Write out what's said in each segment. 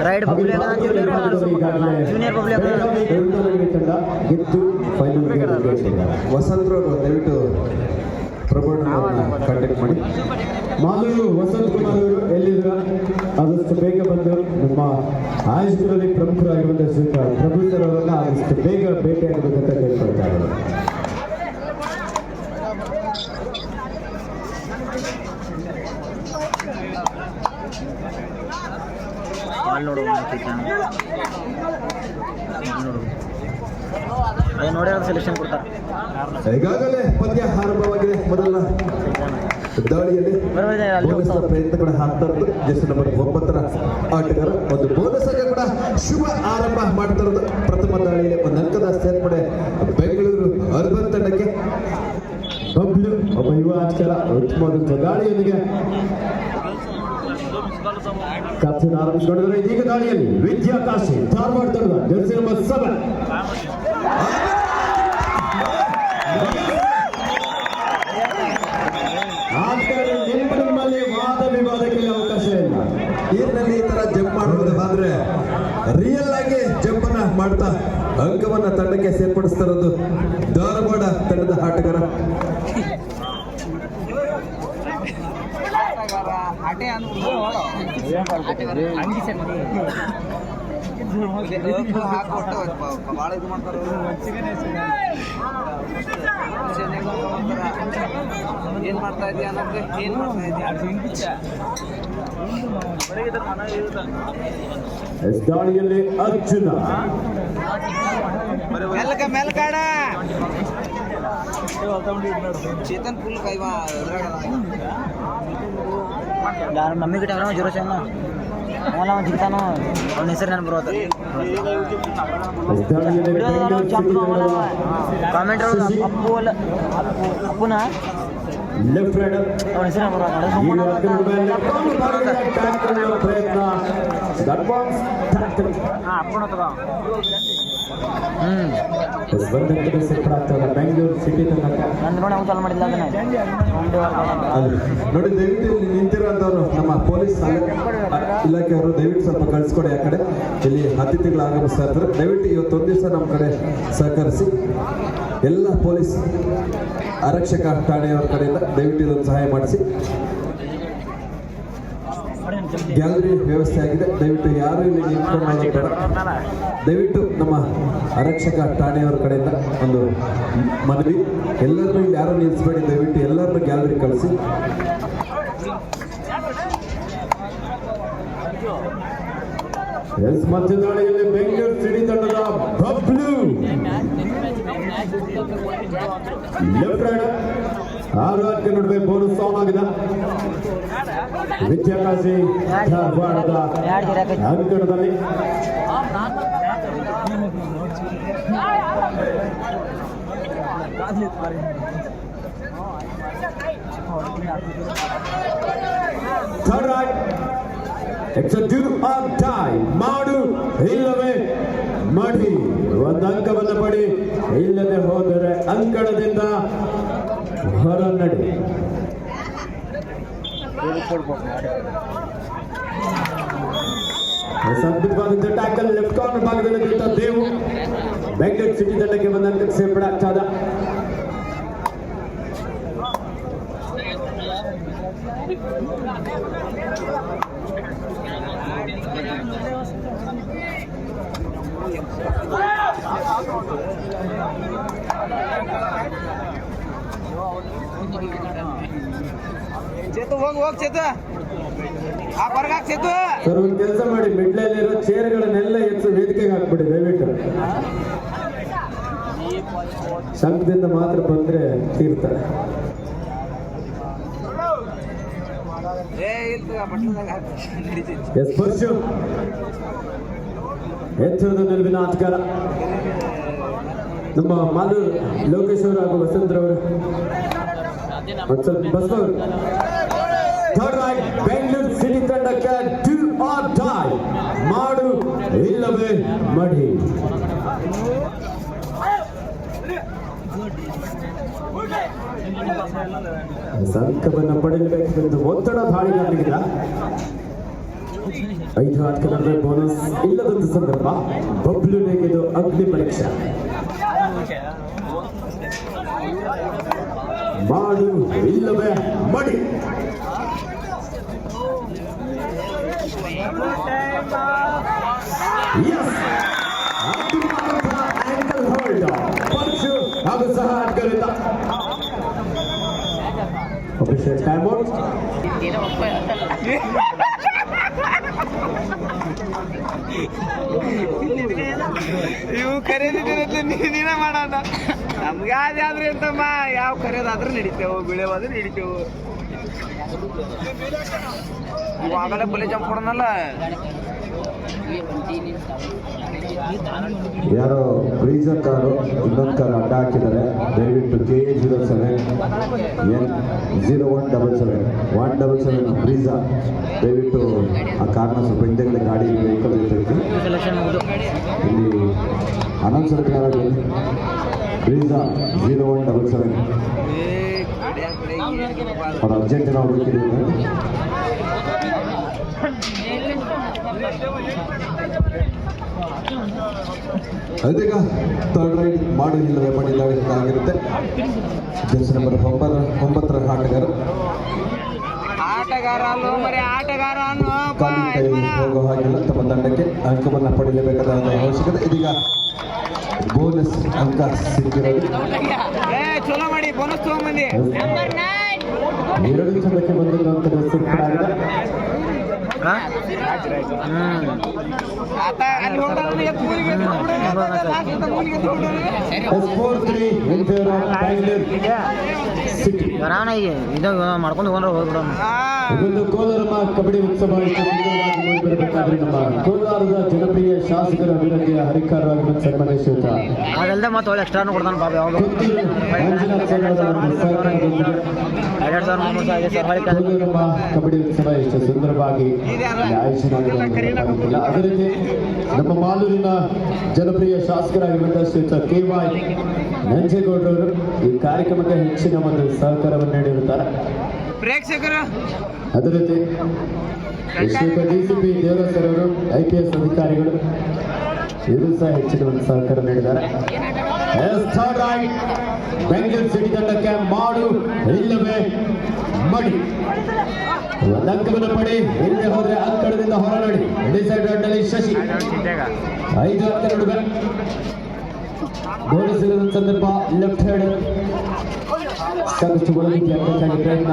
Ride public junior public ವಸಂತರವರು ದಯವಿಟ್ಟು ಪ್ರಬೋಧನವನ್ನು contact ಮಾಡಿ. ಮಾಲೂರು ವಸಂತ್ ಕುಮಾರ್ ಅವರು ಎಲ್ಲಿದ್ರ ಆದಷ್ಟು ಬೇಗ ಬಂದು ನಮ್ಮ ಆಯುಷ್ಯದಲ್ಲಿ ಪ್ರಮುಖರಾಗಿರುವಂತಹ ಪ್ರಭು ಸರ್ ಅವರನ್ನ ಆದಷ್ಟು ಬೇಗ ಭೇಟಿಯಾಗಬೇಕಂತ ಕೇಳ್ಕೊಳ್ತಾ ಇದ್ದಾರೆ. ನೋಡಿ ಸೆಲೆಕ್ಷನ್ ಕೊಡ್ತಾರೆ. ಈಗಾಗಲೇ ಪಂದ್ಯ ಆರಂಭವಾಗಿದೆ. ಮೊದಲ ದಾಳಿಯಲ್ಲಿ ಪ್ರಯತ್ನ ಕೂಡ ಹಾಕ್ತಾ ಇರೋದು ಜೆರ್ಸಿ ನಂಬರ್ 9 ಆಟಗಾರ. ಒಂದು ಬೋನಸ್ ಆಗಿ ಕೂಡ ಶುಭ ಆರಂಭ ಮಾಡ್ತಾ ಇರೋದು. ಪ್ರಥಮ ದಾಳಿಯಲ್ಲಿ ಒಂದು ಅಂಕದ ಸೇರ್ಪಡೆ ಬೆಂಗಳೂರು ಅರ್ಬನ್ ತಂಡಕ್ಕೆ. ಬಬ್ಲು ಒಬ್ಬ ಯುವ ಆಟಗಾರ ಉತ್ತಮವಾದಂತಹ ದಾಳಿಯೊಂದಿಗೆ ಕ್ಯಾಪ್ಟನ್ ಆರಂಭಿಸಿಕೊಂಡಿದ್ದಾರೆ. ಇದೀಗ ದಾಳಿಯಲ್ಲಿ ವಿದ್ಯಾಕಾಶಿ ಧಾರವಾಡ ತಂಡ ಜೆರ್ಸಿ ನಂಬರ್ 7 ನಿಮ್ಮಲ್ಲಿ ವಾದ ವಿವಾದಕ್ಕೆ ಅವಕಾಶ ಇಲ್ಲ. ನೀರಿನಲ್ಲಿ ಈ ತರ ಜಂಪ್ ಮಾಡಬಹುದು. ಆದ್ರೆ ರಿಯಲ್ ಆಗಿ ಜಂಪ್ ಅನ್ನ ಮಾಡ್ತಾ ಅಂಕವನ್ನ ತಂಡಕ್ಕೆ ಸೇರ್ಪಡಿಸ್ತಾ ಇರೋದು ಧಾರವಾಡ ತಂಡದ ಆಟಗಾರ. ಏನ್ ಮಾಡ್ತಾ ಇದೀಯ ಅನ್ನೋದ್ರೆ ಏನ್ ಮಾಡ್ತಾ ಇದೀಯ ದಾಳಿಯಲ್ಲಿ ಅರ್ಜುನ ಮೆಲ್ಕಾಡ ಚೇತನ್ ಫುಲ್ ಕೈವಾ ಮಮ್ಮಿ ಗಿಟ್ಟ ಜೀರೋ ಸೆವೆನ್ ಅವನ ಜಿಗ್ತಾನು ಅವನ ಹೆಸರು ನಾನು ಬರೋದು. ಕಾಮೆಂಟ್ ಅಪ್ಪುನ ಲೆಫ್ಟ್ ರೈಡರ್ ಅವನ ಹೆಸರು ಬರೋದು. ಅಪ್ಪುನ ತಗೋ. ಬೆಂಗಳೂರು ಸಿಟಿ ತನಕ ನಂದು ನೋಡಿ ಅವ್ನು ಚಾಲು ಮಾಡಿಲ್ಲ ಅದನ್ನ ನೋಡಿ. ದಯವಿಟ್ಟು ಇಲ್ಲಿ ನಿಂತಿರುವಂತವ್ರು ನಮ್ಮ ಪೊಲೀಸ್ ಇಲಾಖೆಯವರು ದಯವಿಟ್ಟು ಸ್ವಲ್ಪ ಕಳಿಸ್ಕೊಡಿ. ಆ ಕಡೆ ಇಲ್ಲಿ ಅತಿಥಿಗಳು ಆಗಮಿಸ್ತಾ ಇರ್ತಾರೆ. ದಯವಿಟ್ಟು ಇವತ್ತೊಂದು ದಿವಸ ನಮ್ಮ ಕಡೆ ಸಹಕರಿಸಿ. ಎಲ್ಲ ಪೊಲೀಸ್ ಆರಕ್ಷಕ ಠಾಣೆಯವರ ಕಡೆಯಿಂದ ದಯವಿಟ್ಟು ಇದೊಂದು ಸಹಾಯ ಮಾಡಿಸಿ. ಗ್ಯಾಲರಿ ವ್ಯವಸ್ಥೆ ಆಗಿದೆ. ದಯವಿಟ್ಟು ಯಾರು ಇಲ್ಲಿ ನಿಂತ್ಕೊಂಡು ಬೇಡ. ದಯವಿಟ್ಟು ನಮ್ಮ ಆರಕ್ಷಕ ಠಾಣೆಯವರ ಕಡೆಯಿಂದ ಒಂದು ಮನವಿ, ಎಲ್ಲರನ್ನೂ ಇಲ್ಲಿ ಯಾರು ನಿಲ್ಲಿಸಬೇಡಿ. ದಯವಿಟ್ಟು ಎಲ್ಲರನ್ನೂ ಗ್ಯಾಲರಿ ಕಳಿಸಿ. ಮಧ್ಯ ದಾಳಿಯಲ್ಲಿ ಬೆಂಗಳೂರು ಸಿಟಿ ತಂಡದ ಬಬ್ಲು ಲೆಫ್ಟ್ ರೈಡರ್ 6 ಆಟಕ್ಕೆ ನಡುವೆ ಬೋನಸ್ ಆನ್ ಆಗಿದೆ. ವಿದ್ಯಾಕಾಶಿ ಧಾರವಾಡದ ಅಂಕಣದಲ್ಲಿ third right. It's a do or die. ಮಾಡು ಇಲ್ಲವೇ ಮಾಡಿ. ಒಂದು ಅಂಕವನ್ನು ಪಡಿ. ಇಲ್ಲದೆ ಹೋದರೆ ಅಂಕಣದಿಂದ ಹೊರನಡೆ. ಅದ್ಭುತವಾದಂಥ ಟ್ಯಾಕಲ್ ಲೆಫ್ಟ್ ಕಾರ್ನರ್ ಭಾಗದಲ್ಲಿ ಬಿಟ್ಟ ದೇವು ಬೆಂಗಳೂರು ಸಿಟಿ ತಂಡಕ್ಕೆ ಒಂದು ಅಂಕಕ್ಕೆ ಸೇರ್ಪಡೆ ಆಗ್ತದ. ಚೇತು ಹೋಗ್ ಚೇತು ಆ ಹೊರಗೆ ಹಾಕಿ ಚೇತು. ಸರ್ ಒಂದು ಕೆಲಸ ಮಾಡಿ, ಮಿಡ್ಲಲ್ಲಿರೋ ಚೇರ್ಗಳನ್ನೆಲ್ಲ ಎತ್ತು ವೇದಿಕೆಗೆ ಹಾಕ್ಬಿಡಿ ದಯವಿಟ್ಟು. ಸಂಘದಿಂದ ಮಾತ್ರ ಬಂದ್ರೆ ತೀರ್ತಾರೆ. ಪರಶು ಎತ್ತರದ ನಿಲುವಿನ ಆಟಗಾರ ನಮ್ಮ ಮಾಲೂರು ಲೋಕೇಶ್ ಅವರು ಹಾಗೂ ವಸಂತರವರು. ಬಸವರು ಥರ್ಡ್ ರೈಟ್. ಬೆಂಗಳೂರು ಸಿಟಿ ತಂಡಕ್ಕೆ ಡೂ ಆರ್ ಡೈ. ಮಾಡು ಇಲ್ಲವೇ ಮಡಿ. ಸಂಕವನ್ನು ಪಡೆಯಬೇಕೆಂದು ಒತ್ತಡ ದಾಳಿಗಾರನಿಗಿಲ್ಲ. 5 ಆಟಗಾರರ ಬೋನಸ್ ಇಲ್ಲದೊಂದು ಸಂದರ್ಭ. ಬಬ್ಲುನಿಗೆ ಅಗ್ನಿ ಪರೀಕ್ಷೆ. ಮಾಡು ಇಲ್ಲವೇ ಮಡಿ. ಆಂಕಲ್ ಹೋಲ್ಡ್ ಪಂಚು ಹಾಗೂ ಸಹ ಆಟಗಾರ ಅಭಿಷೇಕ್ ಟೈಮ್ ಔಟ್. ಇವು ಕರೆದಿದ್ದೀರತ್ತೆ ನೀನ ಮಾಡೋಣ. ನಮ್ಗೆ ಅದಾದ್ರೆ ಅಂತಮ್ಮ ಯಾವ ಕರೆಯೋದಾದ್ರೂ ನಡೀತೇವೆ, ಬಿಳೆವಾದ್ರೂ ನಡೀತೇವೆ. ಆಗಲೇ ಬಲಿ ಜಂಪ್ ಕೊಡೋಣಲ್ಲ. ಯಾರೋ ಬ್ರೀಜರ್ ಕಾರು ಇನ್ನೊಂದು ಕಾರು ಅಡ್ಡ ಹಾಕಿದ್ದಾರೆ. ದಯವಿಟ್ಟು KA07 N0177 ಬ್ರೀಜಾ, ದಯವಿಟ್ಟು ಆ ಕಾರ್ನ ಸ್ವಲ್ಪ ಹಿಂದೆಗಡೆ ಗಾಡಿ ವೆಹಿಕಲ್ ಇರಬೇಕು. ಇಲ್ಲಿ ಅನೌನ್ಸರ್ ಕಾರ್ ಬ್ರೀಜಾ 0177 ಅವ್ರು ಅರ್ಜೆಂಟಿನ ಹೋಗ್ಬೇಕಿದ್ದೀವಿ. ಅದೀಗ ಥರ್ಡ್ ರೈಡ್ ಮಾಡಿ ಇಲ್ಲವೇ ಮಾಡಿದ್ದಾಗಿರುತ್ತೆ. ಜೆರ್ಸಿ ನಂಬರ್ 9 ಆಟಗಾರ ಅಲ್ಲೋ ಮರಿ ಆಟಗಾರ ಖಾಲಿ ಕೈ ಹೋಗೋ ಹಾಗಿಲ್ಲ. ತಮ್ಮ ತಂಡಕ್ಕೆ ಅಂಕವನ್ನು ಪಡೆಯಲೇಬೇಕಾದ ಅವಶ್ಯಕತೆ. ಇದೀಗ ಬೋನಸ್ ಅಂಕ ಸಿಕ್ಕಿರೋದು. ಚಲೋ ಮಾಡಿ ಬೋನಸ್ ತಗೊಂಬಂದಿ. 2 ತಂಡಕ್ಕೆ ಬಂದಿರುವಂತಹ ಸಿಕ್ಕಾಗಿದೆ. ಮಾಡ್ಕೊಂಡು ಹೋಗ್ರ ಹೋಗ್ಬಿಡೋಣ. ಇದೊಂದು ಕೋಲಾರಮ್ಮ ಕಬಡ್ಡಿ ಉತ್ಸವ ಬರಬೇಕಾದ್ರೆ ನಮ್ಮ ಕೋಲಾರದ ಜನಪ್ರಿಯ ಶಾಸಕರ ಅಭಿವೃದ್ಧಿಯ ಹರಿಕಾರರಾಗಿ ಸನ್ಮಾನ್ಯ ಶ್ರೀಯುತ ಅದಲ್ಲದೆ ಮತ್ತೆ ಒಳ್ಳೆ ಎಕ್ಸ್ಟ್ರಾನು ಕೊಡ್ತಾನೆ ಪಾಪ. ಯಾವಾಗ ಕೋಲಾರಮ್ಮ ಕಬಡ್ಡಿ ಉತ್ಸವ ಎಷ್ಟು ಸುಂದರವಾಗಿ ಆಯೋಜನೆಯಾಗಿಲ್ಲ. ಅದೇ ರೀತಿ ನಮ್ಮ ಮಾಲೂರಿನ ಜನಪ್ರಿಯ ಶಾಸಕರಾಗಿರುವಂತಹ ಶ್ರೀಯುತ KY ನಂಜೇಗೌಡರವರು ಈ ಕಾರ್ಯಕ್ರಮಕ್ಕೆ ಹೆಚ್ಚಿನ ಒಂದು ಸಹಕಾರವನ್ನು ನೀಡಿರುತ್ತಾರೆ. ಪ್ರೇಕ್ಷಕರು ಅದೇ ರೀತಿ ಶ್ರೀಯುತ DCP ದೇವರಾಜ್ ಅವರು IPS ಅಧಿಕಾರಿಗಳು ಇವರು ಸಹ ಹೆಚ್ಚಿನ ಒಂದು ಸಹಕಾರ ನೀಡಿದ್ದಾರೆ. ಬೆಂಗಳೂರು ಸಿಟಿ ತಂಡಕ್ಕೆ ಮಾಡು ಇಲ್ಲವೇ ಮಡಿ. ಒಂದು ಅಂಕವನ್ನು ಪಡಿ. ಹಿಂದೆ ಹೋದ್ರೆ ಅಂಕಣದಿಂದ ಹೊರನಡಿ. ಡಿಸೈಡ್ ರಲ್ಲಿ ಶಶಿ 5 ಅಂಕ ನಡುವೆ ಬೋನಸ್ ಇಲ್ಲದ ಸಂದರ್ಭ. ಲೆಫ್ಟ್ ಹ್ಯಾಂಡ್ ಸಾಕಷ್ಟು ಒಳಗಿದ್ದ ಅಂಕಕ್ಕಾಗಿ ಪ್ರಯತ್ನ.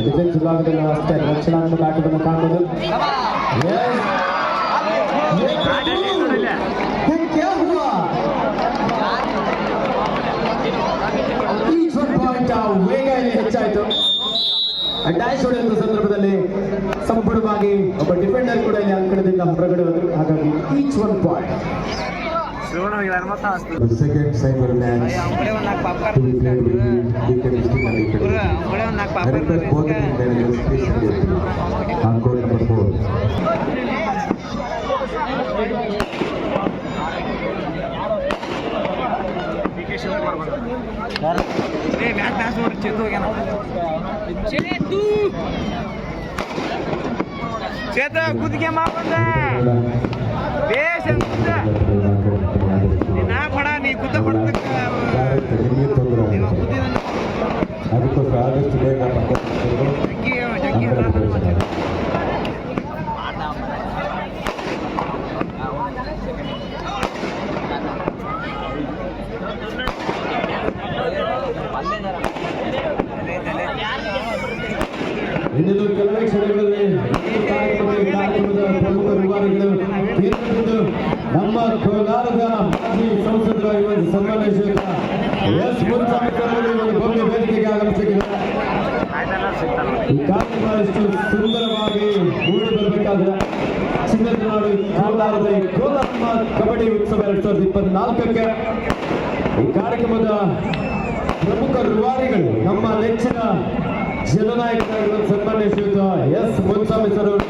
ಡಿಫೆನ್ಸ್ ವಿಭಾಗದಲ್ಲಿ ಅಷ್ಟೇ ರಕ್ಷಣಾತ್ಮಕ ಆಟವನ್ನು ಕಾಣಬಹುದು. ವೇಗ ಇಲ್ಲಿ ಹೆಚ್ಚಾಯಿತು. ಡ್ಯಾಶ್ ಹೊಡೆಯುವ ಸಂದರ್ಭದಲ್ಲಿ ಸಂಪೂರ್ಣವಾಗಿ ಒಬ್ಬ ಡಿಫೆಂಡರ್ ಕೂಡ ಇಲ್ಲಿ ಅಂಕಣದಿಂದ ಹೊರಗಡೆ ಹೋದರು. ಹಾಗಾಗಿ each 1 point. The second cyber match to be played between DK District and DK. I request both the teams please on court number 4. ಚೇತ ಕುದಿಗೆ ಮಾಬಂದ ಬೇಷ ನಾ ಪಡ ನೀ ಕುದ್ದ ಪಡ್ತಕ್ಕ ಅದಕ್ಕೋಸ್ಕರ ಆದಷ್ಟು ಬೇಗ ಇನ್ನೊಂದು ಕೆಲವೇ ಕ್ಷಣಗಳಲ್ಲಿ ಕಾರ್ಯಕ್ರಮದ ಪ್ರಮುಖ ರೂವಾರಿಗಳು ನಮ್ಮ ಕೋಲಾರದ ಮಾಜಿ ಸಂಸದರಾಗಿರುವ ಸನ್ಮಾನ್ಯ ಶ್ರೀಯುತ ಎಸ್ ಮುನ್ಸಾಮಿಯವರಿಗೆ ಒಂದು ಭವ್ಯ ವೇದಿಕೆಗೆ ಆಗಮಿಸಿದ್ದಾರೆ. ಈ ಕಾರ್ಯಕ್ರಮ ಎಷ್ಟು ಸುಂದರವಾಗಿ ಮೂಡಿ ಬರಬೇಕಾದ್ರೆ ಚಿನ್ನದ ನಾಡು ಕೋಲಾರದ ಕೋಲಾರಮ್ಮ ಕಬಡ್ಡಿ ಉತ್ಸವ 2024ಕ್ಕೆ ಈ ಕಾರ್ಯಕ್ರಮದ ಪ್ರಮುಖ ರೂವಾರಿಗಳು ನಮ್ಮ ನೆಚ್ಚಿನ ಜನನಾಯಕರಾಗಿರುವ ಸನ್ಮಾನ್ಯ ಶ್ರೀಯುತ ಎಸ್ ಮುನ್ಸಾಮಿ ಸರ್ ಅವರು